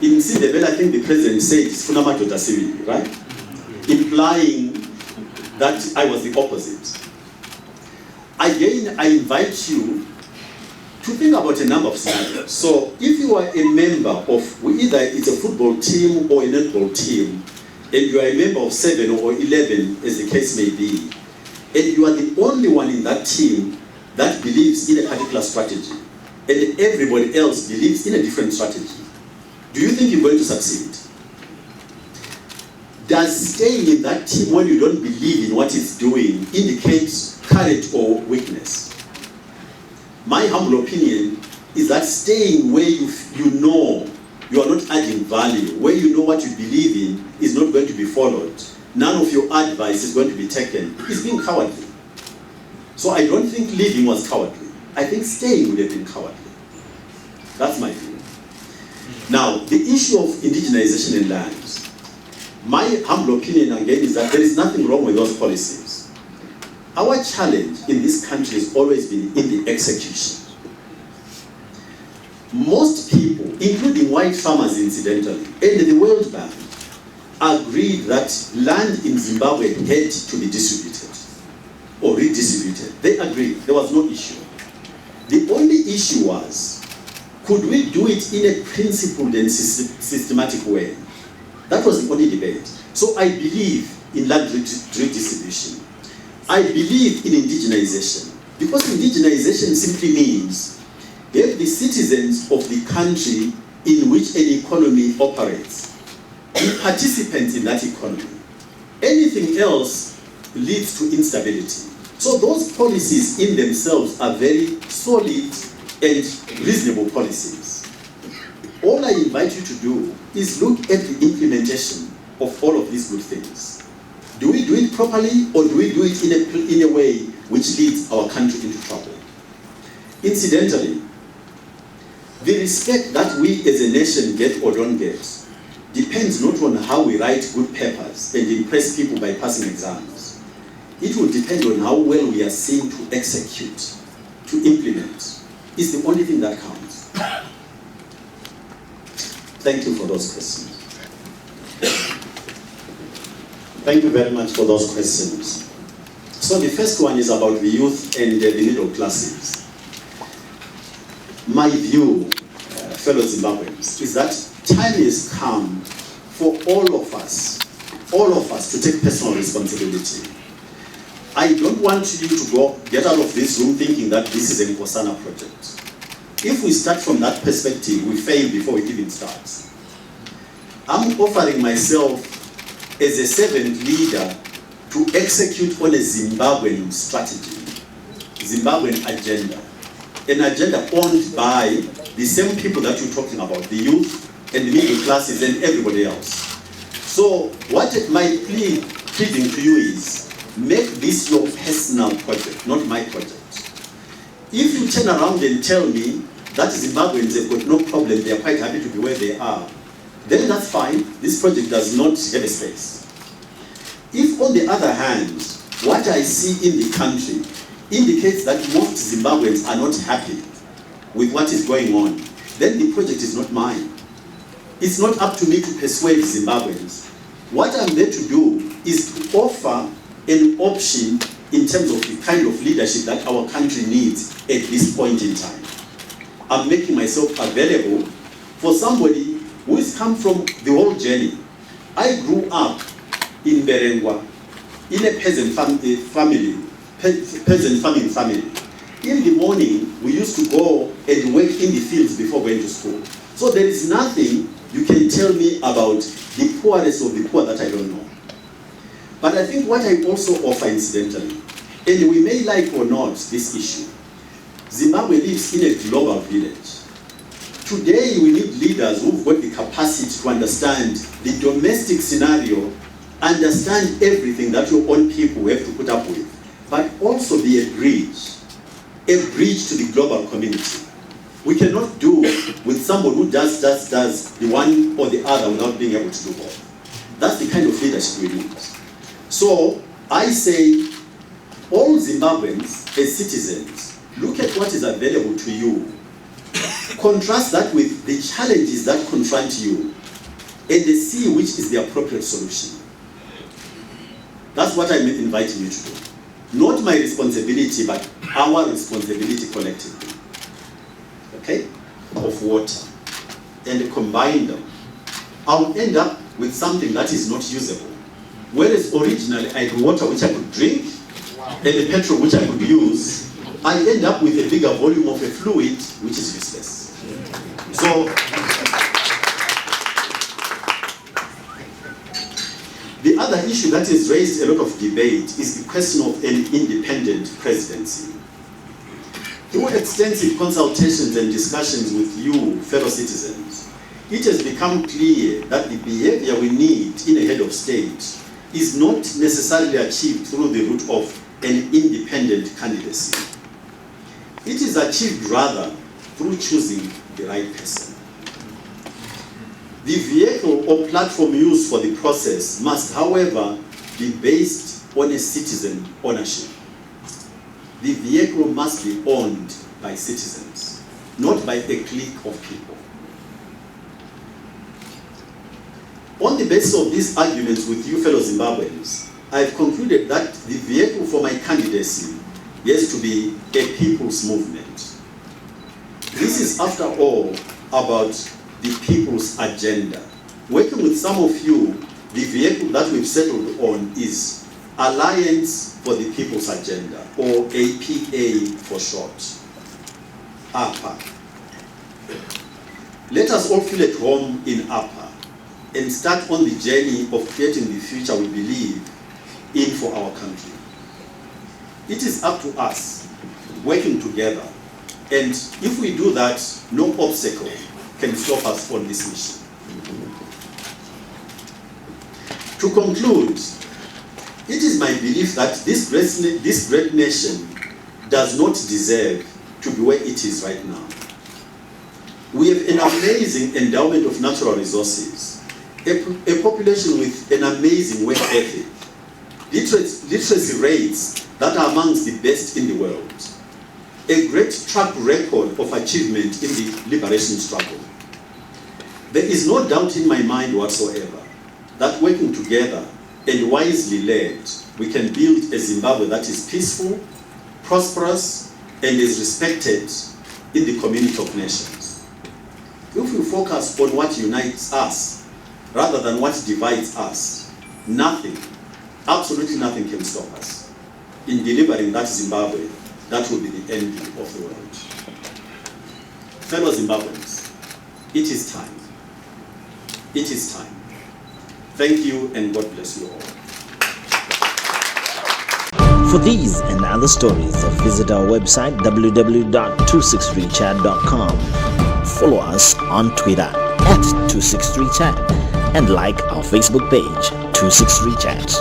In Sindebele, I think the president said, right? Implying that I was the opposite. Again, I invite you to think about a number of scenarios. So if you are a member of, either it's a football team or a netball team, and you are a member of 7 or 11, as the case may be, and you are the only one in that team that believes in a particular strategy, and everybody else believes in a different strategy, do you think you're going to succeed? Does staying in that team when you don't believe in what it's doing indicates courage or weakness? My humble opinion is that staying where you know you are not adding value, where you know what you believe in is not going to be followed, none of your advice is going to be taken, is being cowardly. So I don't think leaving was cowardly. I think staying would have been cowardly. That's my view. Now, the issue of indigenization in lands, my humble opinion again is that there is nothing wrong with those policies. Our challenge in this country has always been in the execution. Most people, including white farmers incidentally, and the World Bank, agreed that land in Zimbabwe had to be distributed or redistributed. They agreed, there was no issue. The only issue was, could we do it in a principled and systematic way? That was the only debate. So I believe in land redistribution. I believe in indigenization. Because indigenization simply means if the citizens of the country in which an economy operates be participants in that economy. Anything else leads to instability. So those policies in themselves are very solid and reasonable policies. All I invite you to do is look at the implementation of all of these good things. Do we do it properly, or do we do it in a way which leads our country into trouble? Incidentally, the respect that we as a nation get or don't get depends not on how we write good papers and impress people by passing exams. It will depend on how well we are seen to execute, to implement. It's the only thing that counts. Thank you for those questions. Thank you very much for those questions. So the first one is about the youth and the middle classes. My view, fellow Zimbabweans, is that time has come for all of us to take personal responsibility. I don't want you to get out of this room thinking that this is a Nkosana project. If we start from that perspective, we fail before it even starts. I'm offering myself as a servant leader to execute on a Zimbabwean strategy, Zimbabwean agenda, an agenda owned by the same people that you're talking about, the youth and the middle classes and everybody else. So what my pleading to you is, make this your personal project, not my project. If you turn around and tell me that Zimbabweans have got no problem, they are quite happy to be where they are, then that's fine. This project does not have a space. If, on the other hand, what I see in the country indicates that most Zimbabweans are not happy with what is going on, then the project is not mine. It's not up to me to persuade Zimbabweans. What I'm there to do is to offer an option in terms of the kind of leadership that our country needs at this point in time. I'm making myself available for somebody who has come from the whole journey. I grew up in Berengwa, in a peasant farming family. In the morning, we used to go and work in the fields before going to school. So there is nothing you can tell me about the poorest of the poor that I don't know. But I think what I also offer incidentally, and we may like or not this issue, Zimbabwe lives in a global village. Today we need leaders who've got the capacity to understand the domestic scenario, understand everything that your own people have to put up with, but also be a bridge to the global community. We cannot do with someone who just does the one or the other without being able to do both. That's the kind of leadership we need. So I say, all Zimbabweans as citizens, look at what is available to you Contrast that with the challenges that confront you and see which is the appropriate solution. That's what I'm inviting you to do. Not my responsibility, but our responsibility collectively. Okay? Of water. And combine them. I'll end up with something that is not usable. Whereas originally I had water which I could drink, and the petrol which I could use, I end up with a bigger volume of a fluid which is useless. So, the other issue that has raised a lot of debate is the question of an independent presidency. Through extensive consultations and discussions with you, fellow citizens, it has become clear that the behavior we need in a head of state is not necessarily achieved through the route of an independent candidacy. It is achieved rather through choosing the right person. The vehicle or platform used for the process must, however, be based on a citizen ownership. The vehicle must be owned by citizens, not by a clique of people. On the basis of these arguments with you fellow Zimbabweans, I have concluded that the vehicle for my candidacy has to be a people's movement. This is, after all, about the people's agenda. Working with some of you, the vehicle that we've settled on is Alliance for the People's Agenda, or APA for short. APA. Let us all feel at home in APA and start on the journey of creating the future we believe in for our country. It is up to us, working together, and if we do that, no obstacle can stop us on this mission. To conclude, it is my belief that this great nation does not deserve to be where it is right now. We have an amazing endowment of natural resources, a population with an amazing work ethic, literacy rates that are amongst the best in the world, a great track record of achievement in the liberation struggle. There is no doubt in my mind whatsoever that working together and wisely led, we can build a Zimbabwe that is peaceful, prosperous, and is respected in the community of nations. If we focus on what unites us rather than what divides us, nothing, absolutely nothing can stop us in delivering that Zimbabwe that will be the envy of the world. Fellow Zimbabweans, it is time. It is time. Thank you and God bless you all. For these and other stories, visit our website www.263chat.com. Follow us on Twitter @263chat and like our Facebook page 263chat.